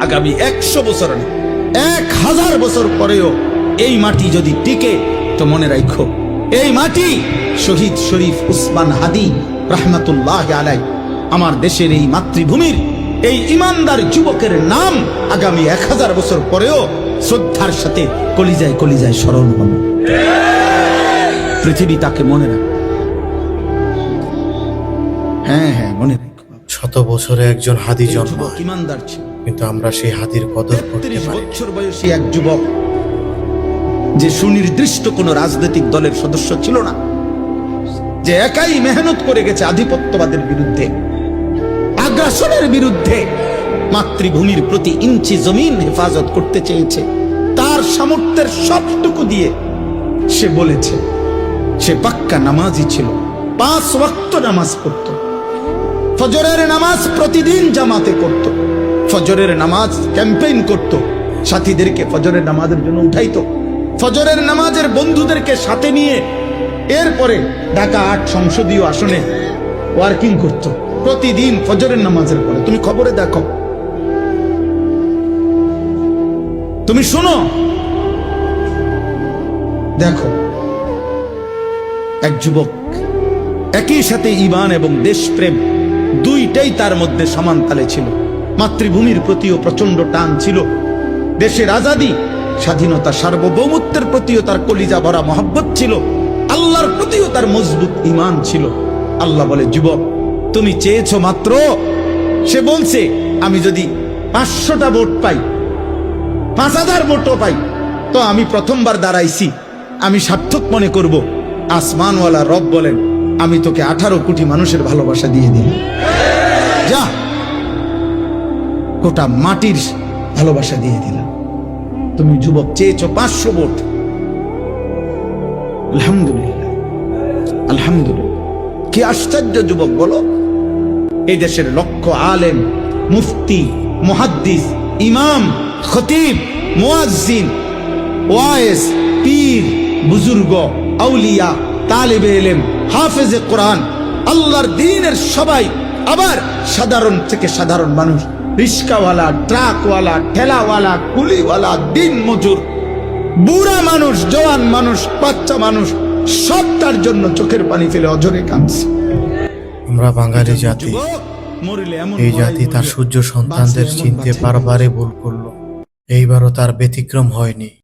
আগামী 100 বছর না, 1000 বছর পরেও এই মাটি যদি টিকে, তো মনে রাখো এই মাটি শহীদ শরীফ উসমান হাদি রাহমাতুল্লাহ আলাই আমার দেশের এই মাতৃভূমির এই ইমানদার যুবকের নাম আগামী 1000 বছর পরেও শ্রদ্ধার সাথে কলিজায় কলিজায় স্মরণ হবে। পৃথিবী তাকে মনে রাখে। হ্যাঁ হ্যাঁ, মনে রাখো। 100 বছরে একজন হাদি জন্ম, ইমানদার ছিল, কিন্তু আমরা সেই হাদির কদর করতে 33 পারি। বছর বয়সী এক যুবক, যে সুনির্দিষ্ট কোন রাজনৈতিক দলের সদস্য ছিল না, যে একাই মেহনত করে গেছে আধিপত্যবাদের বিরুদ্ধে, আগ্রাসনের বিরুদ্ধে, মাতৃভূমির প্রতি ইঞ্চি জমিন হেফাজত করতে চেয়েছে। তার সামর্থ্যের সবটুকু দিয়ে সে বলেছে, সে পাক্কা নামাজি ছিল, 5 ওয়াক্ত নামাজ পড়ত, ফজরের নামাজ প্রতিদিন জামাতে করত, ফজরের নামাজ ক্যাম্পেইন করত, সাথীদেরকে ফজরের নামাজের জন্য উঠাইতো, ফজরের নামাজের বন্ধুদেরকে সাথে নিয়ে এরপরে ঢাকা 8 সংসদীয় আসনে ওয়ার্কিং করত প্রতিদিন ফজরের নামাজের পরে। তুমি খবরে দেখো, তুমি শোনো, দেখো এক যুবক, একই সাথে ঈমান এবং দেশপ্রেম দুইটাই তার মধ্যে সমান তালে ছিল। মাতৃভূমির প্রতিও প্রচন্ড টান ছিল, দেশের আজাদী, স্বাধীনতা, সার্বভৌমত্বের প্রতিও তার কলিজা ভরা মহব্বত ছিল, আল্লাহর প্রতিও তার মজবুত ঈমান ছিল। আল্লাহ বলে, যুবক তুমি চেয়েছো মাত্র, সে বলছে আমি যদি 500টা ভোট পাই, 5000 ভোটও পাই, তো আমি প্রথমবার দাঁড়াইছি, আমি সার্থক মনে করব। আসমানওয়ালা রব বলেন, আমি তোকে 18 কোটি মানুষের ভালোবাসা দিয়ে দিলাম, যা, গোটা মাটির ভালোবাসা দিয়ে দিলাম। তুমি যুবক চেয়েছো 500 ভোট, আলহামদুলিল্লাহ, আলহামদুলিল্লাহ। কি আশ্চর্য যুবক বলো, এই দেশের লক্ষ আলেম, মুফতি, মুহাদ্দিস, ইমাম, খতিব, মুয়াজ্জিন, ওয়াইজ, পীর, বুজুর্গ, আউলিয়া, তালিবে ইলম, হাফেজে কোরআন, আল্লাহর দ্বীনের সবাই, আবার সাধারণ থেকে সাধারণ মানুষ, রিস্কাওয়ালা, ট্রাকওয়ালা, ঠেলাওয়ালা, কুলিওয়ালা, দিন মজুর, বুড়া মানুষ, জওয়ান মানুষ, বাচ্চা মানুষ, সব তার জন্য চোখের পানি ফেলে অঝরে কাঁদছে। আমরা বাঙালি জাতি, এই জাতি তার সূর্য সন্তানদের চিনতে বারবারে ভুল করলো, এইবারও তার ব্যতিক্রম হয়নি।